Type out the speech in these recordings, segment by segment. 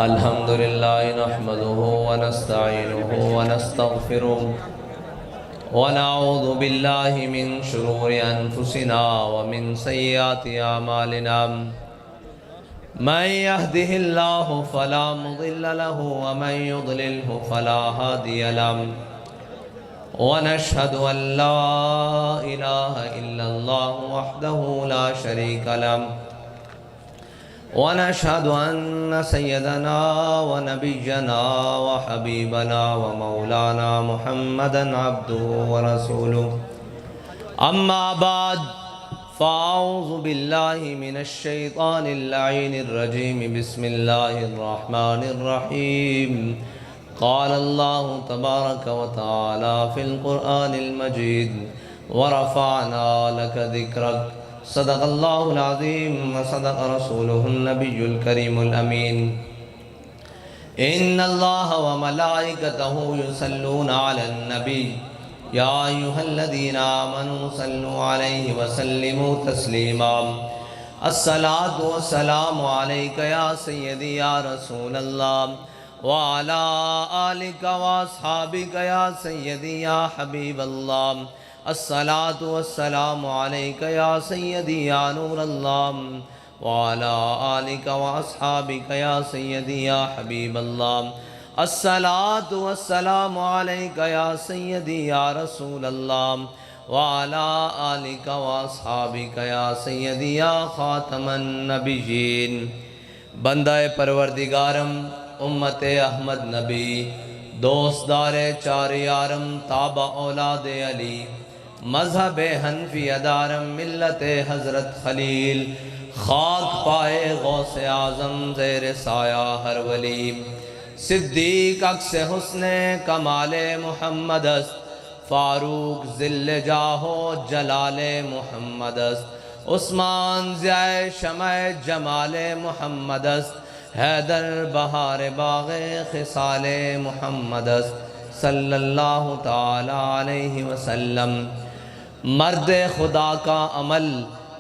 الحمدللہ نحمده ونستعینه ونستغفره ونعوذ باللہ من شرور انفسنا ومن سیئات اعمالنا من يهده الله فلا مضل له ومن يضلله فلا هادي له ونشهد أن لا إله إلا الله وحده لا شريك له ونشهد أن سيدنا ونبينا وحبيبنا ومولانا محمدا عبده ورسوله أما بعد فأعوذ بالله من الشيطان اللعين الرجيم بسم الله الرحمن الرحيم قال الله تبارك وتعالى في القرآن المجيد ورفعنا لك ذكرك صدق الله العظيم وصدق رسوله النبي الكريم الأمين إن الله وملائكته يصلون على النبي يا أيها الذين آمنوا صلوا عليه وسلموا تسليما الصلاة والسلام عليك يا سيدي يا رسول الله وعلى آلك وأصحابك يا سيدي يا حبيب الله الصلاة والسلام عليك يا سيدي يا نور الله وعلى آلك وأصحابك يا سيدي يا حبيب الله الصلاة والسلام عليك يا سيدي يا رسول الله وعلى آلك وأصحابك يا سيدي يا خاتم النبيين بندہ پروردگارم امت احمد نبی دوستدار چار یارم تابع اولاد علی مذہب حنفی ادارم ملت حضرت خلیل خاک پائے غوث اعظم زیر سایہ ہر ولی صدیق عکس حسن کمال محمد است فاروق ذل جاہو جلال محمد است عثمان ضیاء شمع جمال محمد است حیدر بہار باغ خصال محمد است صلی اللہ تعالی علیہ وسلم مرد خدا کا عمل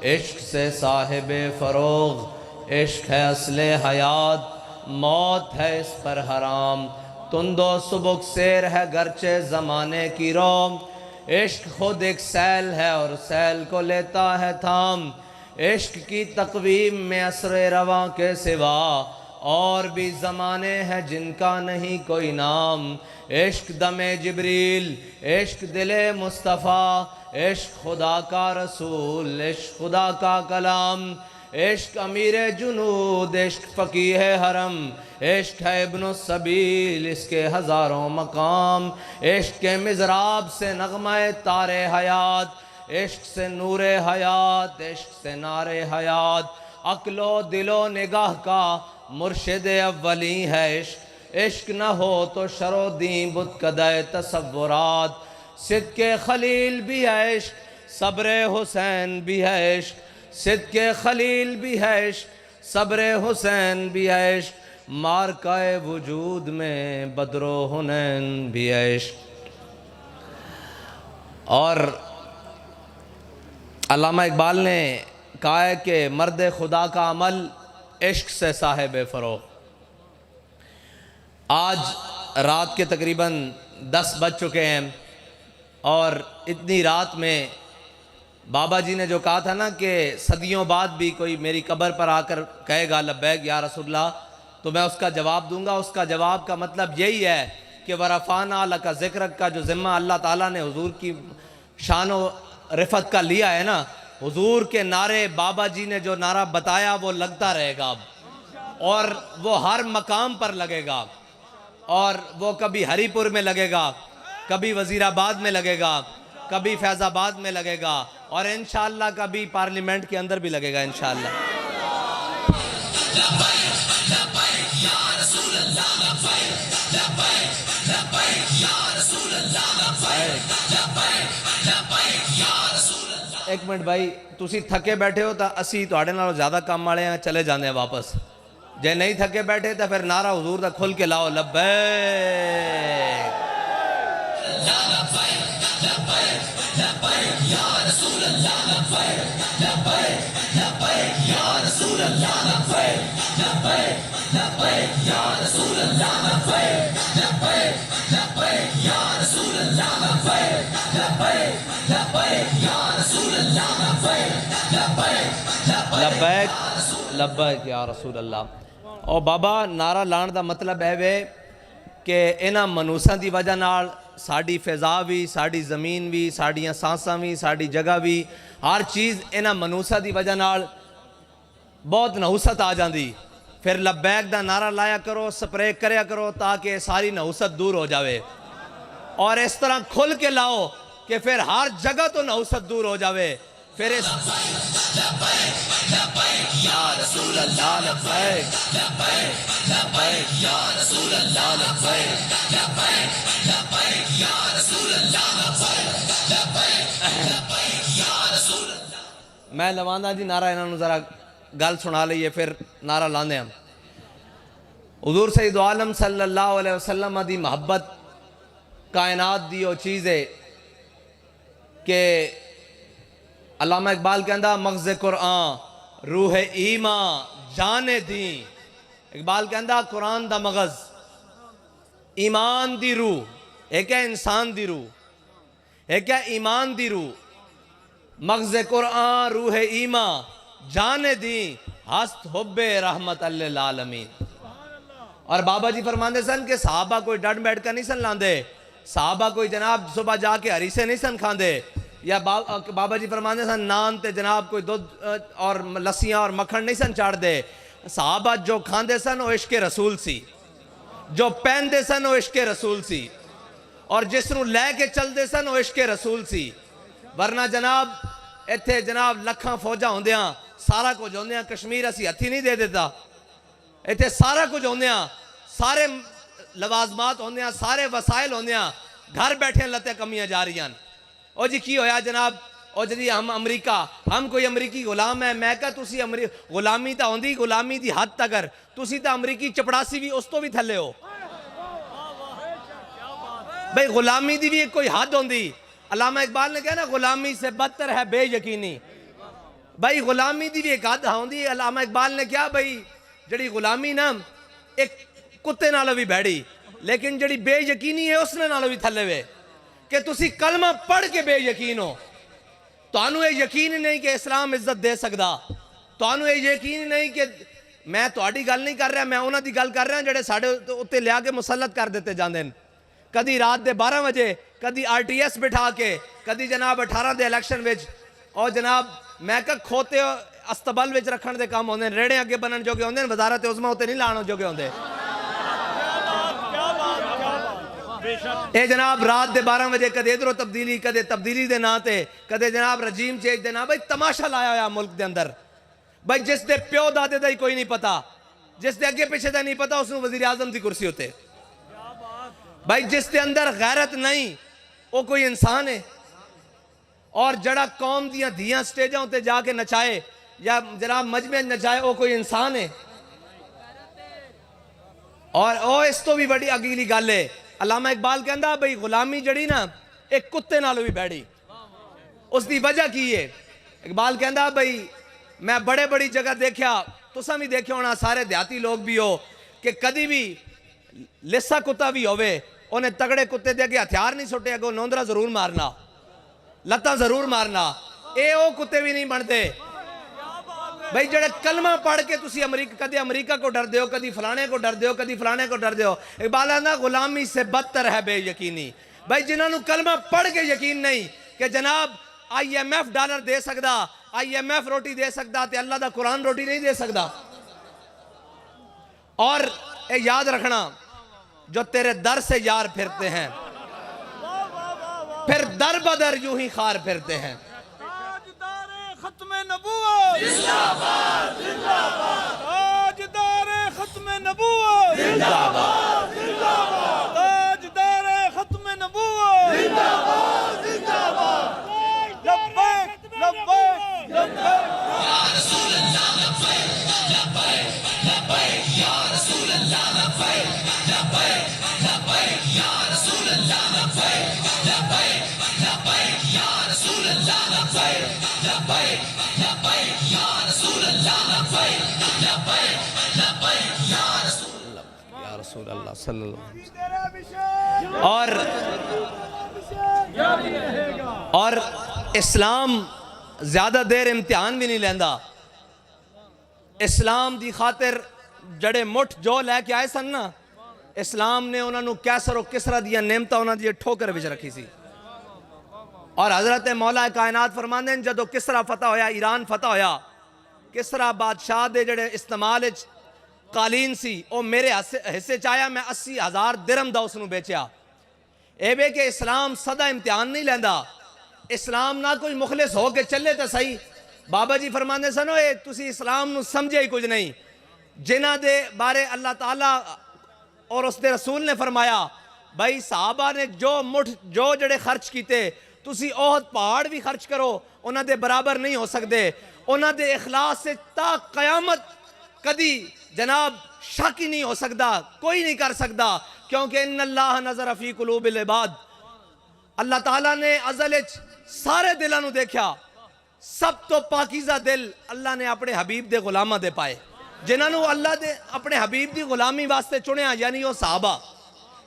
عشق سے صاحب فروغ عشق ہے اصل حیات موت ہے اس پر حرام تند و سبک سیر ہے گرچہ زمانے کی رو عشق خود ایک سیل ہے اور سیل کو لیتا ہے تھام عشق کی تقویم میں اثر رواں کے سوا اور بھی زمانے ہیں جن کا نہیں کوئی نام عشق دم جبریل عشق دل مصطفیٰ عشق خدا کا رسول عشق خدا کا کلام عشق امیر جنود عشق فقیہ حرم عشق ہے ابن السبیل اس کے ہزاروں مقام عشق کے مضراب سے نغمہ تار حیات عشق سے نور حیات عشق سے نار حیات عقل و دل و نگاہ کا مرشد اولی ہے عشق عشق نہ ہو تو شر و دین بت کدہ تصورات صدق خلیل بھی ہے عشق صبر حسین بھی ہے عشق صدق خلیل بھی ہے عشق صبر حسین بھی ہے عشق مارکہ وجود میں بدر و حنین بھی ہے عشق اور علامہ اقبال نے کہا ہے کہ مرد خدا کا عمل عشق سے صاحب فروغ آج رات کے تقریباً 10 بج چکے ہیں اور اتنی رات میں بابا جی نے جو کہا تھا نا کہ صدیوں بعد بھی کوئی میری قبر پر آ کر کہے گا لبیک یا رسول اللہ تو میں اس کا جواب دوں گا اس کا جواب کا مطلب یہی ہے کہ ورفعنا لک ذکرک کا جو ذمہ اللہ تعالیٰ نے حضور کی شان و رفعت کا لیا ہے نا حضور کے نعرے بابا جی نے جو نعرہ بتایا وہ لگتا رہے گا اور وہ ہر مقام پر لگے گا اور وہ کبھی ہری پور میں لگے گا کبھی وزیر آباد میں لگے گا کبھی فیض آباد میں لگے گا اور انشاءاللہ کبھی پارلیمنٹ کے اندر بھی لگے گا انشاءاللہ ایک منٹ بھائی تسی تھکے بیٹھے ہو تا اسی تو آڑے نالوں زیادہ کام والے ہیں چلے جانے ہیں واپس جے نہیں تھکے بیٹھے تا پھر نعرہ حضور دا کھل کے لاؤ لبیک لبیک لبیک یا رسول اللہ۔ اور بابا نعرہ لان دا مطلب ہے وے کہ انہاں منوساں دی وجہ نال ساڑی فضا بھی، ساڑی زمین بھی، ساڑیاں سانساں بھی، ساڑی جگہ بھی، ہر چیز انہاں منوساں دی وجہ نال بہت نحوست آ جاندی۔ پھر لبیک دا نعرہ لایا کرو، سپرے کریا کرو تاکہ ساری نحوست دور ہو جاوے، اور اس طرح کھل کے لاؤ کہ پھر ہر جگہ تو نحوست دور ہو جاوے۔ پھر اس یا رسول اللہ لبیک لبیک لبیک یا رسول اللہ لبیک لبیک لبیک یا رسول اللہ لبیک لبیک لبیک یا رسول اللہ۔ میں لواندہ جی نعرہ انہوں نے ذرا گل سنا لئیے پھر نعرہ لاندے ہم۔ حضور سید عالم صلی اللہ علیہ وسلم دی محبت کائنات دی وہ چیز ہے کہ علامہ اقبال کہندہ مغز قرآن روح ایمان جان دین۔ اقبال کہندہ قرآن دا مغز ایمان دی روح، ایک ہے انسان دی روح، ایک ہے ایمان دی روح۔ مغز قرآن روح ایمان جان دین ہست حب رحمت للعالمین۔ اور بابا جی فرماندے سن کہ صحابہ کوئی ڈٹ بیٹھ کر نہیں سن لاندے، صحابہ کوئی جناب صبح جا کے ہریسے نہیں سن کھاندے، یا بابا جی فرماندے سن نان تے جناب کوئی دودھ اور لسیاں اور مکھن نہیں سن چاڑ دے۔ صحابہ جو کھاندے سن وہ عشق رسول سی، جو پہندے سن وہ عشق رسول سی، اور جس نو لے کے چل دے سن وہ عشق رسول سی۔ ورنہ جناب ایتھے جناب لکھاں فوجاں ہوندیاں، سارا کچھ ہوندیاں، کشمیر اسی ہتھی نہیں دے دیتا، ایتھے سارا کچھ ہوندیاں، سارے لوازمات ہوندیاں، سارے وسائل ہوندیاں، گھر بیٹھے لتے کمیاں جا رہی ہیں۔ او جی کی ہویا جناب؟ او جی ہم امریکہ، ہم کوئی امریکی غلام ہے، میں کہا تُسی غلامی تا ہوندی، غلامی دی حد تکر تُسی تا امریکی چپڑاسی بھی اس تو بھی تھلے ہو۔ بھئی غلامی دی بھی ایک کوئی حد ہوندی۔ علامہ اقبال نے کہا نا غلامی سے بدتر ہے بے یقینی۔ بھئی غلامی دی بھی ایک حد ہوندی۔ علامہ اقبال نے کہا بھئی جڑی غلامی نا ایک کتے نالو بھی بیڑی، لیکن جڑی بے یقینی ہے اس نے نالو بھی تھلے ہوئے کہ تُسی کلمہ پڑھ کے بے یقین ہو۔ تو انہوں یہ یقین نہیں کہ اسلام عزت دے سکدا، تو انہوں یہ یقین نہیں کہ میں تو آڑی گل نہیں کر رہا، میں انہوں دی گل کر رہا جڑے ساڑھے اتے لیا کے مسلط کر دیتے جاندے ہیں، کدی رات دے 12 بجے، کدی آر ٹی ایس بٹھا کے، کدی جناب 18 دے الیکشن وچ، اور جناب میں کہ کھوتے استبل وچ رکھن دے کام ہوندے ہیں، ریڑے آگے بنن جو گے ہوندے ہیں، وزارت عظمہ ہوتے نہیں لانا جو گے ہوندے ہیں۔ اے جناب رات دے 12 بجے کدے ادھروں تبدیلی، کدے تبدیلی دے نا تے، کدے جناب رجیم چینج دے نا، بھائی تماشا لایا ہویا ملک دے اندر۔ بھائی جس دے پیو دادے دا ہی کوئی نہیں پتا، جس دے اگے پیچھے دا نہیں پتا، اس نے وزیر اعظم دی کرسی ہوتے۔ بھائی جس دے اندر غیرت نہیں وہ کوئی انسان ہے؟ اور جڑا قوم دیاں دھیاں سٹیجاں ہوتے جا کے نچائے یا جناب مجمع نچائے وہ کوئی انسان ہے؟ اور اس تو بھی بڑی اگلی گل ہے، علامہ اقبال کہندہ بھئی غلامی جڑی نا ایک کتے نالو بھی بیڑی۔ اس دی وجہ کی ہے؟ اقبال کہندہ بھئی میں بڑے بڑی جگہ دیکھیا، تساں بھی دیکھے ہونا، سارے دیہاتی لوگ بھی ہو، کہ کدی بھی لسا کتا بھی ہوئے انہیں تگڑے کتے دے کے ہتھیار نہیں سٹے اگو نوندرہ ضرور مارنا، لتاں ضرور مارنا، اے او کتے بھی نہیں بنتے۔ بھئی جڑے کلمہ پڑھ کے تسی کدی امریکہ کو ڈر دیو، کدی فلانے کو ڈر دیو، کدی فلانے کو ڈر دیو۔ اقبال کہندہ غلامی سے بدتر ہے بے یقینی۔ بھئی جنہوں نے کلمہ پڑھ کے یقین نہیں کہ جناب آئی ایم ایف ڈالر دے سکدا، آئی ایم ایف روٹی دے سکدا، تے اللہ دا قرآن روٹی نہیں دے سکدا۔ اور اے یاد رکھنا، جو تیرے در سے یار پھرتے ہیں پھر در بدر یوں ہی خار پھرتے ہیں۔ تاجدار ختم نبوت زندہ باد، زندہ باد۔ تاجدار ختم نبوت زندہ باد، زندہ باد۔ تاجدار ختم نبوت زندہ باد، زندہ باد۔ لبیک لبیک لبیک یا رسول اللہ لبیک لبیک لبیک یا رسول اللہ لبیک لبیک لبیک یا رسول اللہ لبیک لبیک لبیک یا رسول رسول اللہ صلی اللہ علیہ وسلم۔ تیرے ابھیشیک اور اسلام زیادہ دیر امتحان بھی نہیں لیندہ۔ اسلام دی خاطر جڑے مٹھ جو لے کے آئے سن نا، اسلام نے انہوں نے کیسر و کسرا دیا نعمتہ انہوں نے ٹھوکر وچ رکھی سی۔ اور حضرت مولا کائنات فرماندے ہیں جدو کسرا فتح ہویا، ایران فتح ہویا، کسرا بادشاہ دے جڑے استعمال قالین سی او میرے حصے چاہیا، میں 80,000 درہم دا اس نو بیچیا۔ اے بے کہ اسلام صدا امتحان نہیں لیندہ۔ اسلام نہ کوئی مخلص ہو کے چلے تے صحیح۔ بابا جی فرماندے سنو اے تسی اسلام نو سمجھے ہی کچھ نہیں۔ جنہ دے بارے اللہ تعالیٰ اور اس دے رسول نے فرمایا بھائی صحابہ نے جو جڑے خرچ کیتے تسی احد پہاڑ بھی خرچ کرو انہاں دے برابر نہیں ہو سکتے۔ انہاں دے اخلاص سے تا قیامت کدی جناب شک ہی نہیں ہو سکتا، کوئی نہیں کر سکتا، کیونکہ ان اللہ نظر فی قلوب العباد، اللہ تعالیٰ نے ازل سارے دلوں نو دیکھا، سب تو پاکیزہ دل اللہ نے اپنے حبیب دے غلامہ دے پائے، جنہاں نو اللہ دے اپنے حبیب دی غلامی واسطے چنیا، یعنی وہ صحابہ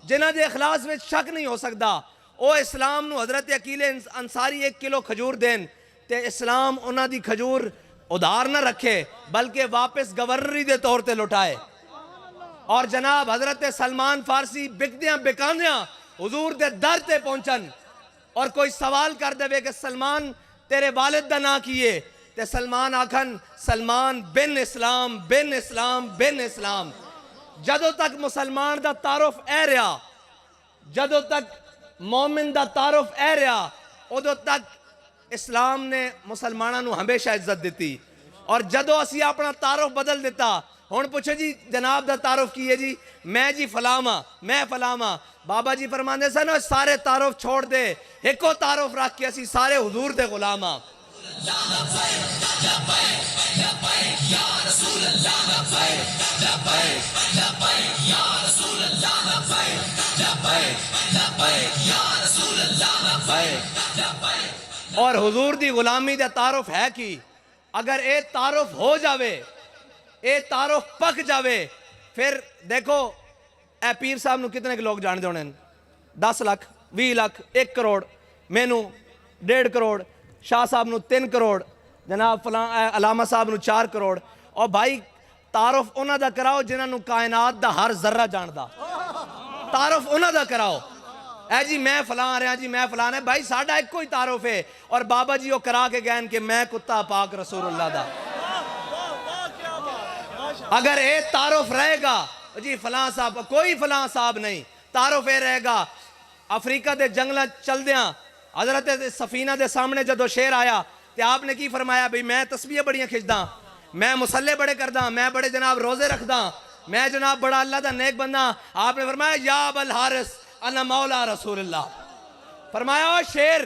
جنہاں دے اخلاص میں شک نہیں ہو سکتا۔ او اسلام نو حضرت عقیل انصاری 1 کلو کھجور دین تے اسلام انہاں دی کھجور ادھار نہ رکھے بلکہ واپس گورنری دے طور تے لٹائے۔ اور جناب حضرت سلمان فارسی بکدیاں بکاندیاں حضور دے در تے پہنچن، اور کوئی سوال کر دے کہ سلمان تیرے والد دا نا کیے تے سلمان آکھن سلمان بن اسلام بن اسلام بن اسلام۔ جدو تک مسلمان دا تعارف اے رہا، جدو تک مومن دا تعارف اے رہا، ادو تک اسلام نے مسلمانوں نو ہمیشہ عزت دیتی۔ اور جدو اسی اپنا تعارف بدل دیتا، ہون پوچھو جی جناب دا تعارف کیے جی میں جی فلاما میں فلاما، بابا جی فرماندے سن سارے تعارف چھوڑ دے، ایکو تعارف رکھ کے اسی سارے حضور دے غلاما۔ اور حضور دی غلامی دے تعارف ہے کی، اگر اے تعارف ہو جاوے، اے تعارف پک جاوے، پھر دیکھو اے پیر صاحب نو کتنے لوگ جان دونے ہیں؟ 10 لاکھ 20 لاکھ 1 کروڑ، میں نو 1.5 کروڑ، شاہ صاحب نو 3 کروڑ، جناب فلان علامہ صاحب نو 4 کروڑ۔ اور بھائی تعارف انہاں دا کراؤ جنہاں نو کائنات دا ہر ذرہ جان دا، تعارف انہاں دا کراؤ۔ اے جی میں فلان رہا جی میں فلان ہے، بھائی ساڑھا ایک کوئی تعارف ہے۔ اور بابا جی وہ کرا کے گئن کہ میں کتا پاک رسول اللہ دا۔ اگر اے تعارف رہے گا جی فلان صاحب، کوئی فلان صاحب نہیں، تعارف اے رہے گا۔ افریقہ دے جنگلہ چل دیاں، حضرت سفینہ دے سامنے جدو شیر آیا تے آپ نے کی فرمایا بھئی میں تسبیح بڑیاں کھچداں، میں مسلح بڑے کرداں، میں بڑے جناب روزے رکھداں، میں جناب بڑا اللہ دا نیک بندہ۔ آپ نے فرمایا یا ابا الحارث انا مولا رسول اللہ۔ فرمایا او شیر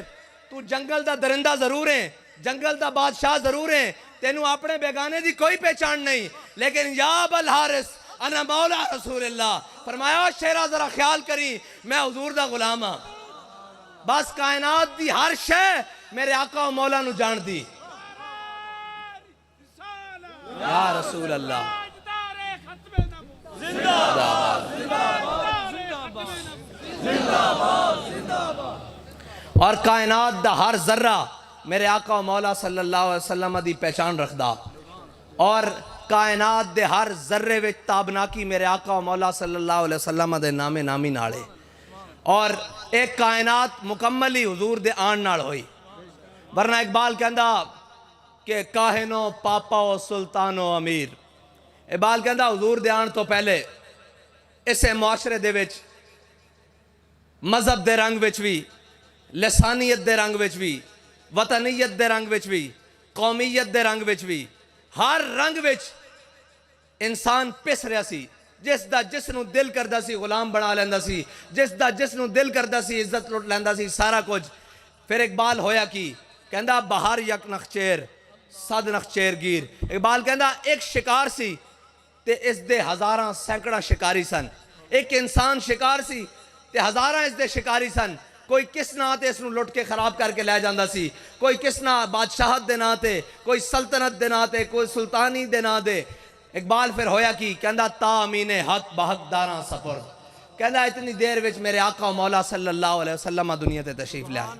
تو جنگل دا درندہ ضرور ہیں، جنگل دا بادشاہ ضرور ہیں، تینوں اپنے بیگانے دی کوئی پہچان نہیں، لیکن یا ابا الحارث انا مولا رسول اللہ۔ فرمایا او شیرہ ذرا خیال کری میں حضور دا غلام ہاں، بس کائنات دی ہر شے میرے آقا و مولا نو جان دی۔ یا رسول اللہ اور کائنات دا ہر ذرہ میرے آقا و مولا صلی اللہ علیہ وسلم دی پہچان رکھ دا، اور کائنات دے ہر ذرے وچ تابناکی میرے آقا و مولا صلی اللہ علیہ وسلم دے نامے نامی نالے، اور ایک کائنات مکملی حضور دے آن نال ہوئی۔ ورنہ اقبال کہندا کہ کاہنو پاپا و سلطان و امیر، اقبال کہندا حضور دے آن تو پہلے اسے معاشرے دے وچ مذہب دے رنگ وچ بھی، لسانیت دے رنگ وچ بھی، وطنیت دے رنگ وچ بھی، قومیت دے رنگ وچ بھی، ہر رنگ وچ انسان پس رہا سی۔ جس دا جس نو دل کردہ سی غلام بنا لیندہ سی، جس دا جس نو دل کردہ سی عزت لٹ لیندہ سی، سارا کچھ۔ پھر اقبال ہویا کی کہندہ بہار یک نخچیر صد نخچیر گیر۔ اقبال کہندہ ایک شکار سی تے اس دے ہزاراں سینکڑا شکاری سن، ایک انسان شکار سی تے ہزاراں اس دے شکاری سن۔ کوئی کس نہ تے اس نو لٹ کے خراب کر کے لے جاندہ سی، کوئی کس نہ بادشاہت دے نہ تے، کوئی سلطنت دے نہ تے، کوئی سلطانی دے نہ دے۔ اقبال پھر ہویا کی کہندا تا امین حق بحق داراں سپرد، کہندا اتنی دیر وچ میرے آقا و مولا صلی اللہ علیہ وسلم دنیا تے تشریف لے آئے،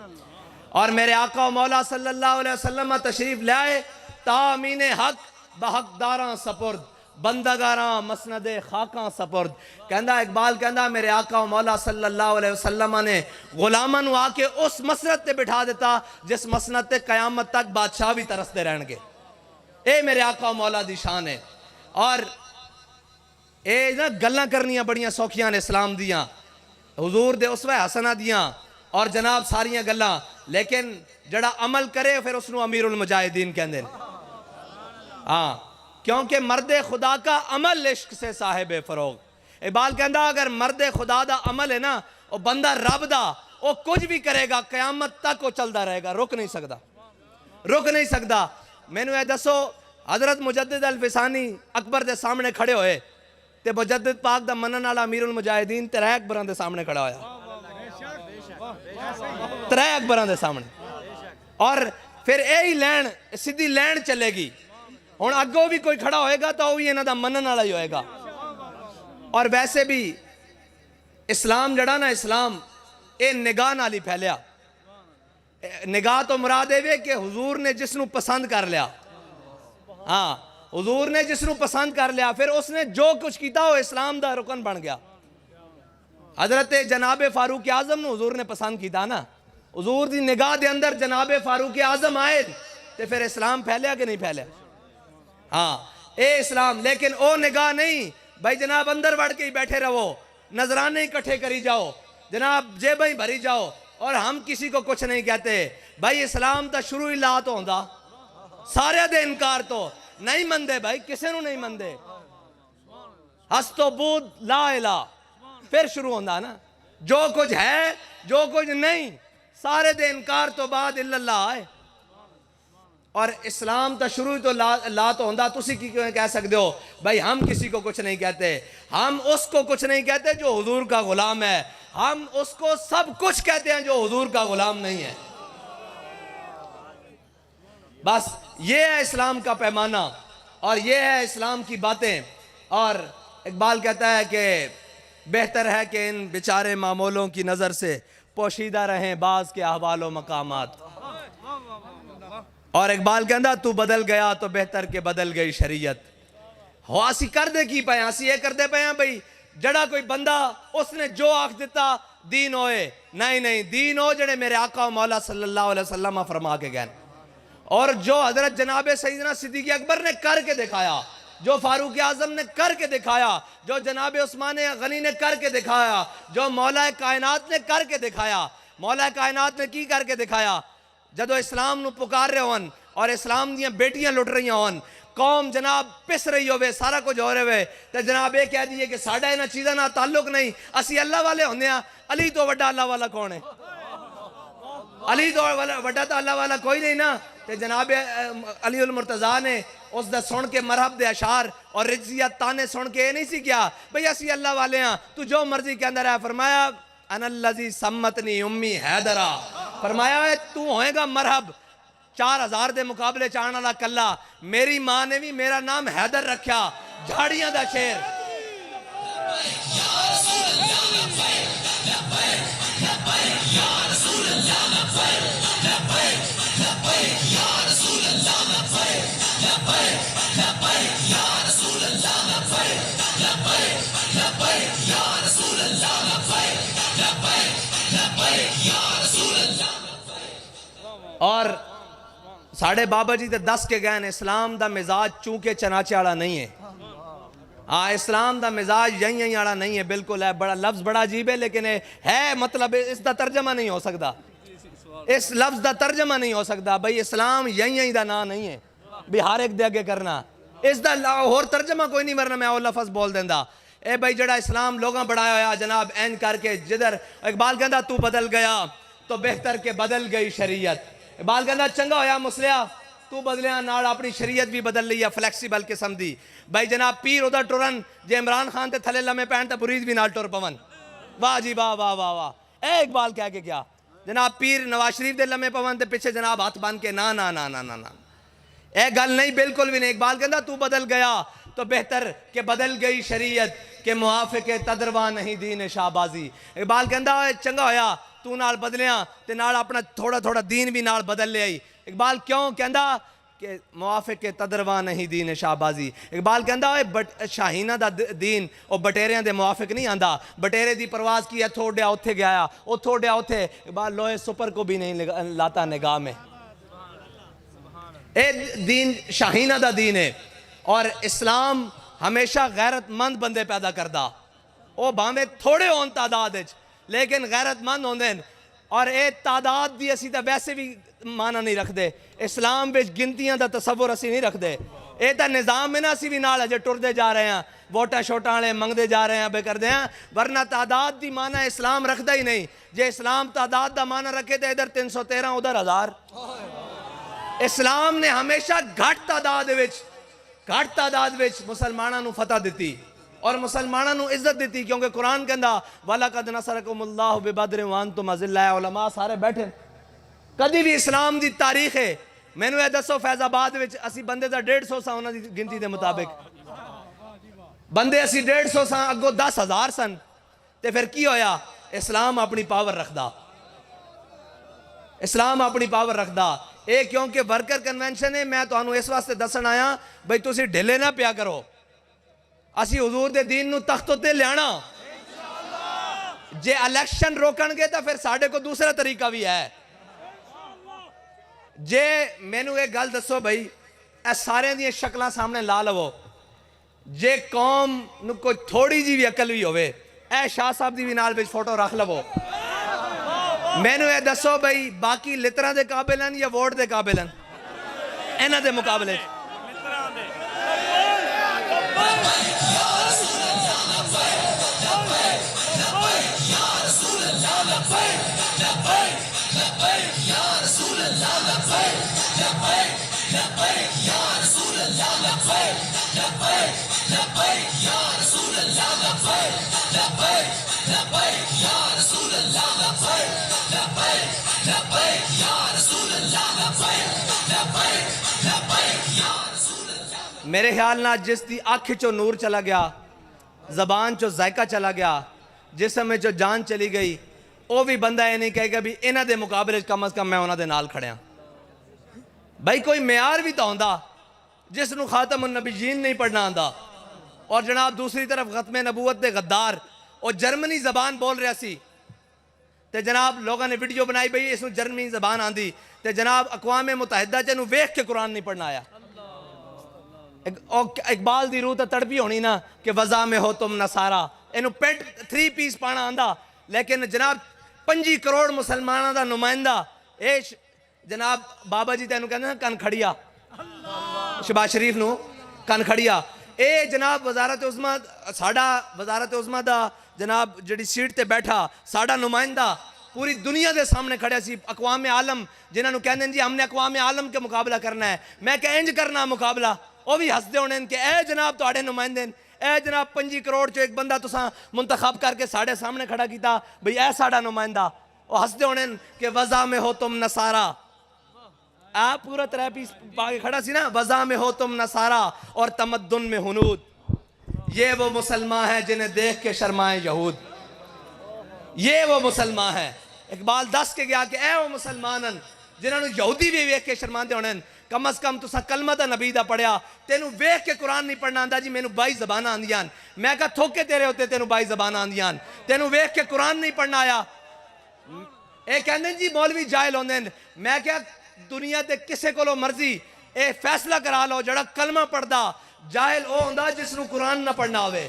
اور میرے آقا و مولا صلی اللہ علیہ وسلم تشریف لے آئے تا امین حق بحق داراں سپرد، بندگاراں مسند خاکاں سپرد۔ کہندا اقبال کہندا میرے آقا و مولا صلی اللہ علیہ وسلم نے غلاماں نو آ کے اس مسند تے بٹھا دیتا جس مسند تے قیامت تک بادشاہ بھی ترستے رہن گے۔ اے میرے آقا و مولا دی شان ہے۔ اور اے نا گلاں کرنیاں بڑیاں سوکھیاں نے اسلام دیاں، حضور دے اسوہ حسنہ دیاں اور جناب ساریاں گلاں، لیکن جڑا عمل کرے پھر اس نو امیر المجاہدین کہندے ہیں۔ ہاں، کیونکہ مرد خدا کا عمل عشق سے صاحب فروغ۔ اقبال کہندا اگر مرد خدا دا عمل ہے نا، وہ بندہ رب دا، وہ کچھ بھی کرے گا قیامت تک وہ چلدا رہے گا، رک نہیں سکدا، رک نہیں سکدا۔ میں نے دسو حضرت مجدد الفسانی اکبر دے سامنے کھڑے ہوئے تے مجدد پاک دا منن والا امیر المجاہدین ترے اکبراں دے سامنے کھڑا ہویا، ترے اکبراں دے سامنے، اور پھر یہی لین سیدھی لین چلے گی۔ ہن اگوں بھی کوئی کھڑا ہوئے گا تو وہ بھی انہاں دا منن والا ہی ہوئے گا۔ اور ویسے بھی اسلام جڑا نا، اسلام اے نگاہ نال ہی پھیلیا۔ نگاہ تو مراد ہے کہ حضور نے جس نو پسند کر لیا، ہاں حضور نے جس نو پسند کر لیا پھر اس نے جو کچھ کیتا وہ اسلام دا رکن بن گیا۔ حضرت جناب فاروق اعظم نو حضور نے پسند کیتا نا، حضور دی نگاہ دے اندر جناب فاروق اعظم آئے تے پھر اسلام پھیلیا کہ نہیں پھیلیا؟ ہاں اے اسلام، لیکن او نگاہ نہیں بھائی جناب اندر بڑھ کے ہی بیٹھے رہو، نظرانے اکٹھے کری جاؤ، جناب جیبیں ہی بھری جاؤ اور ہم کسی کو کچھ نہیں کہتے۔ بھائی اسلام تا شروع ہی لا تو ہوندا، سارے دے انکار تو نہیں مندے، بھائی کسے نو نہیں مندے، ہست و بود لا الہ، پھر شروع ہوندا نا، جو کچھ ہے جو کچھ نہیں، سارے دے انکار تو بعد الا اللہ آئے۔ اور اسلام تا شروع تو لا تو ہوندا، تسی کی کہہ سکتے ہو بھائی ہم کسی کو کچھ نہیں کہتے، ہم اس کو کچھ نہیں کہتے جو حضور کا غلام ہے، ہم اس کو سب کچھ کہتے ہیں جو حضور کا غلام نہیں ہے۔ بس یہ ہے اسلام کا پیمانہ اور یہ ہے اسلام کی باتیں۔ اور اقبال کہتا ہے کہ بہتر ہے کہ ان بیچارے معمولوں کی نظر سے پوشیدہ رہیں بعض کے احوال و مقامات۔ اور اقبال کہندا تو بدل گیا تو بہتر کہ بدل گئی شریعت۔ ہو اسی کر دے کی پائیں، اسی یہ کر دے پائیں بھئی جڑا کوئی بندہ اس نے جو آکھ دیتا دین ہوئے، نہیں دین ہو جڑے میرے آقا و مولا صلی اللہ علیہ وسلم فرما کے گئے، اور جو حضرت جناب سیدنا صدیق اکبر نے کر کے دکھایا، جو فاروق اعظم نے کر کے دکھایا، جو جناب عثمان غنی نے کر کے دکھایا، جو مولا کائنات نے کر کے دکھایا۔ مولا کائنات نے کی کر کے دکھایا؟ جدو اسلام نو پکار رہے ہون اور اسلام دیاں بیٹیاں لٹ رہی ہون، قوم جناب پس رہی ہوئے، سارا کچھ ہو رہے ہوئے، تو جناب یہ کہہ دیئے کہ ساڑھا انہاں چیزاں نہ تعلق نہیں، اسی اللہ والے ہوندے ہیں۔ علی تو وڈا اللہ والا کون ہے؟ علی تو وڈا تو اللہ والا کوئی نہیں نا۔ کہ جناب علی المرتضیٰ نے اس دا سن کے مرحب دے اشعار اور رجزیت تانے سن کے نہیں سی کیا بھئی اسی اللہ والے ہیں، تو جو مرضی کے اندر ہے۔ فرمایا انا الذی سمتنی امی حیدرہ، فرمایا ہے تو ہوئے گا مرحب 4000 دے مقابلے چاہنا لا کلا، میری ماں نے بھی میرا نام حیدر رکھیا، جھاڑیاں دا شیر۔ اور ساڑھے بابا جی تے دس کے گئے اسلام دا مزاج چونکہ چناچے والا نہیں ہے۔ اسلام دا مزاج یہی والا نہیں ہے، بالکل ہے، بڑا لفظ بڑا عجیب ہے لیکن ہے مطلب اس دا ترجمہ نہیں ہو سکتا، اس لفظ دا ترجمہ نہیں ہو سکتا۔ بھئی اسلام یہی دا نا نہیں ہے بھی ہر ایک دے آگے کرنا، اس دا اور ترجمہ کوئی نہیں، ورنہ میں وہ لفظ بول دیندہ۔ اے بھئی جڑا اسلام لوگاں بڑھایا ہویا جناب این کر کے، جدھر اقبال کہندا تو بدل گیا تو بہتر کہ بدل گئی شریعت۔ اقبال کہندا چنگا ہویا مسلیا تو بدلیاں نال اپنی شریعت بھی بدل لئی ہے، فلیکسیبل قسم دی۔ بھائی جناب پیر ادھر ٹرن جے عمران خان تے تھلے لمے پہن تے مرید بھی نال ٹر پون، واہ جی واہ واہ واہ واہ۔ اے اقبال کہہ کے کیا جناب پیر نواز شریف دے لمے پون تے پیچھے جناب ہاتھ بن کے نا نا نا نا نا نا۔ اے گل نہیں بالکل بھی نہیں. اقبال کہندا تو بدل گیا تو بہتر کہ بدل گئی شریعت کہ موافق تدروا نہیں دین شہبازی. اقبال کہندا چنگا ہویا تو نال بدلیاں تے نال اپنا تھوڑا تھوڑا دین بھی نال بدل لے آئی. اقبال کیوں کہندا کہ موافق تدروا نہیں دین شہبازی. اقبال کہندا شاہینہ دا دین او بٹیریاں دے موافق نہیں آندا. بٹیرے دی پرواز کی اتھوں اڈیا اتھے گیا اتھوں اڈیا اتھے. اقبال لوہے سپر کو بھی نہیں لاتا نگاہ میں. اے دین شاہینہ دا دین ہے. اور اسلام ہمیشہ غیرت مند بندے پیدا کردا. او بھاویں تھوڑے ہون تعداد وچ لیکن غیرت مند ہوندے. اور اے تعداد دی اسی تے ویسے بھی معنی نہیں رکھ دے. اسلام وچ گنتیاں دا تصور اسی نہیں رکھ دے. اے تا نظام میں نا اسی بھی نال اجے ٹردے جا رہے ہیں ووٹاں شوٹاں والے منگدے جا رہے ہیں بے کردے ہیں. ورنہ تعداد دی معنی اسلام رکھدا ہی نہیں. جے اسلام تعداد دا معنی رکھے تے ادھر 313 ادھر 1000. اسلام نے ہمیشہ گھٹ تعداد وچ مسلماناں نو فتح دیتی اور مسلماناں نو عزت دیتی. کیونکہ قرآن کہندا وَلَقَدْ نَصَرَكُمُ اللَّهُ بِبَدْرٍ وَأَنْتُمْ أَذِلَّةٌ. علماء سارے بیٹھے کدی بھی اسلام دی تاریخ ہے مینوں یہ دسو فیض آباد وچ اسی بندے دا 150 سا انہاں دی گنتی دے مطابق بندے اسی 150 سا اگوں 10,000 سن. تے پھر کی ہویا؟ اسلام اپنی پاور رکھدا. اسلام اپنی پاور رکھدا. اے کیونکہ ورکر کنونشن ہے. میں تانوں اس واسطے دسن آیا بھئی تسی ڈھلے نہ پیا کرو. اسی حضور دے دین نو تختوں تے لیانا. جے الیکشن روکن گے تو پھر ساڑھے کو دوسرا طریقہ بھی ہے. جے مینوں ایک گل دسو بھئی اے سارے دیاں شکلاں سامنے لا لو. جے قوم نو کوئی تھوڑی جی بھی عقل بھی ہوئے اے شاہ صاحب دی بھی نال وچ فوٹو رکھ لو. مینوں یہ دسو بھئی باقی لتراں دے قابل ہیں یا ووٹ دے قابل ہیں انہاں دے مقابلے. میرے خیال نہ جس دی آنکھ چو نور چلا گیا زبان چو ذائقہ چلا گیا جسم میں جو جان چلی گئی وہ بھی بندہ یہ نہیں کہے گا بھی انہاں دے مقابلے کم از کم میں انہاں دے نال کھڑیاں. بھائی کوئی معیار بھی تو ہوندا جس نو خاتم النبیین نہیں پڑھنا آندا. اور جناب دوسری طرف ختم نبوت دے غدار اور جرمنی زبان بول رہا سی تے جناب لوگوں نے ویڈیو بنائی بھئی اس نو جرمنی زبان آندی تے جناب اقوام متحدہ جنو ویکھ کے قرآن نہیں پڑھنا آیا. اقبال دی روح تے تڑپی ہونی نا کہ وضع میں ہو تم نصارا. اینو پینٹ 3 پیس پانا آندا لیکن جناب 25 کروڑ مسلمانوں دا نمائندہ ایش جناب بابا جی تینوں کہنا کن کھڑیا شباز شریف نو کن کھڑیا. اے جناب وزارت عظمیٰ ساڑا وزارت عظمیٰ دا جناب جڑی سیٹ تے بیٹھا ساڑا نمائندہ پوری دنیا دے سامنے کھڑیا سی. اقوام عالم جنہاں نو کہندے جی ہم نے اقوام عالم کے مقابلہ کرنا ہے. میں کہ انج کرنا مقابلہ وہ بھی ہس دے ہونے کہ اے جناب تواڈے نمائندے اے جناب 25 کروڑ چو ایک بندہ تساں منتخب کر کے ساڑے سامنے کھڑا کیتا بھئی اے ساڑا نمائندہ. وہ ہس دے ہونے کہ وضع میں ہو تم نصارا. آپ پورا 3 پیس پاکے کھڑا سی نا وضع میں ہو تم نصارا اور تمدن میں ہنود. یہ وہ مسلمان ہیں جنہیں دیکھ کے شرمائیں یہود. یہ وہ مسلمان ہیں. اقبال دس کے گیا کہ اے وہ مسلمانن جنہوں نے یہودی بھی ویکھ کے شرماندے ہونے کم از کم تسا کلمہ دا نبی دا پڑھیا. تینوں ویکھ کے قرآن نہیں پڑھنا آندا جی مینوں 22 زبانہ آندیاں. میں کہا تھوکے تیرے ہوتے تینوں 22 زبانہ آندیاں. تینوں ویکھ کے قرآن نہیں پڑھنا آیا. اے کہندے جی مولوی جاہل ہوندے. میں کہا دنیا تے کسے کو لو مرضی اے فیصلہ کرا لو جڑا کلمہ پڑھدا جاہل او ہوندا جس نو قرآن نہ پڑھنا ہوئے.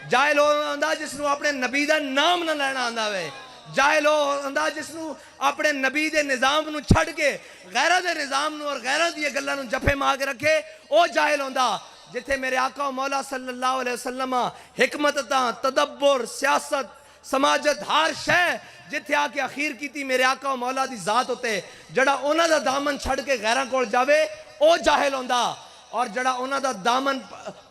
جاہل او ہوندا جس نو اپنے نبی دا نام نہ لینا آندا ہوئے. جاہل او ہوندا جس نو اپنے نبی دے نظام نو چھڑ کے غیرہ دے نظام نو اور غیرہ دی گلاں نو جفے مار کے رکھے او جاہل ہوندا. جتھے میرے آقا و مولا صلی اللہ علیہ وسلم حکمت تدبر سیاست سماجت ہر شے جتھے آ کے اخیر کیتی میرے آقا و مولا دی ذات ہوتے. جڑا انہاں دا دامن چھڑ کے غیرہ کول جاوے او جاہل ہوندا. اور جڑا انہاں دا دامن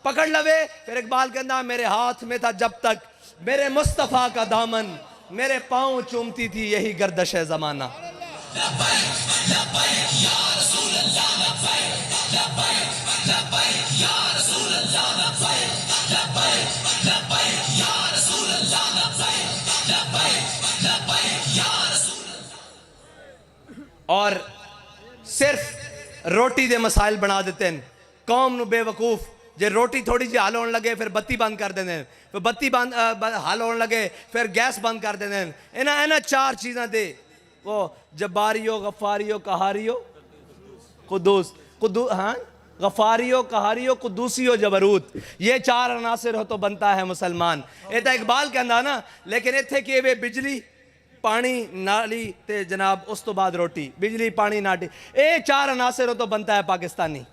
پکڑ لوے پھر اقبال کہندا میرے ہاتھ میں تھا جب تک میرے مصطفیٰ کا دامن میرے پاؤں چومتی تھی یہی گردش زمانہ. اور صرف روٹی دے مسائل بنا دیتے ہیں قوم نو بے وقوف. جے روٹی تھوڑی جی حل ہونے لگے پھر بتی بند کر دینے, پھر بتی بند حل ہونے لگے پھر گیس بند کر دینے. اینا چار چیزاں دے وہ جباریو, غفاریو, قہاریو, قدوس. ہاں غفاریو, قہاریو, قدوسیو, جبروت. یہ چار عناصر ہو تو بنتا ہے مسلمان. یہ تو اقبال کہندا نا, لیکن ایتھے کہ وہ بجلی پانی نالی تے جناب اس تو بعد روٹی, بجلی پانی ناٹی, اے چار عناصر ہو تو بنتا ہے پاکستانی.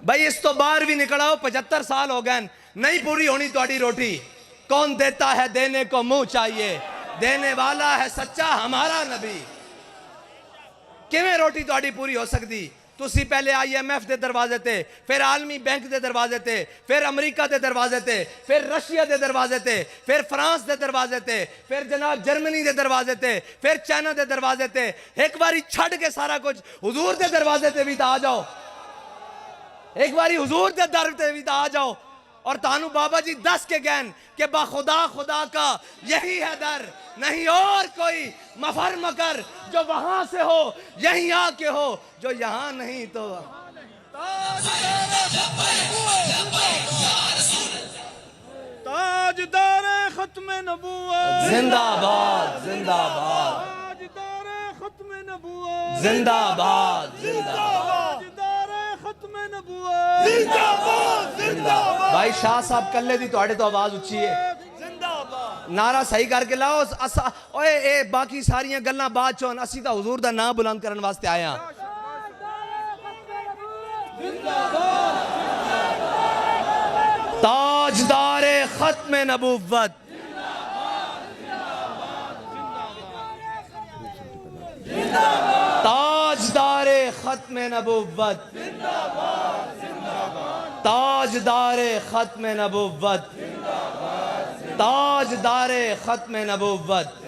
بھائی اس تو باہر بھی نکلاؤ, 75 سال ہو گئے نہیں پوری ہونی تہاڈی روٹی. کون دیتا ہے دینے کو منہ چاہیے, دینے والا ہے سچا ہمارا نبی. کیویں روٹی تہاڈی پوری ہو سکتی؟ تسی پہلے IMF دے دروازے تے, پھر عالمی بینک دے دروازے تے, پھر امریکہ دے دروازے تے, پھر رشیا دے دروازے تے, پھر فرانس دے دروازے تے, پھر جناب جرمنی دے دروازے تے, پھر چائنا دے دروازے تے. ایک باری چھڑ کے سارا کچھ حضور دے دروازے تے بھی تا آ جاؤ, ایک باری حضور دے در تے بھی تا آ جاؤ. اور تانو بابا جی دس کے گین کہ با خدا خدا کا یہی ہے در, نہیں اور کوئی مفر مکر, جو وہاں سے ہو یہیں آ کے ہو, جو یہاں نہیں تو. تاجدار ختم نبوت زندہ باد, زندہ باد, تاجدار ختم نبوت زندہ باد, زندہ باد. تاجدار ختم نبوت زندہ باد, زندہ باد. بھائی شاہ صاحب کلے دی تو آواز اچھی ہے, زندہ باد. نعرہ صحیح کر کے لاؤ. اوے اے باقی ساریاں گلاں بعد چون, اسی تا حضور دا نام بلند کرن واسطے آیا. تاجدار ختم نبوت, تاجدار ختم نبوت, تاجدار ختم نبوت, تاجدار ختم نبوت.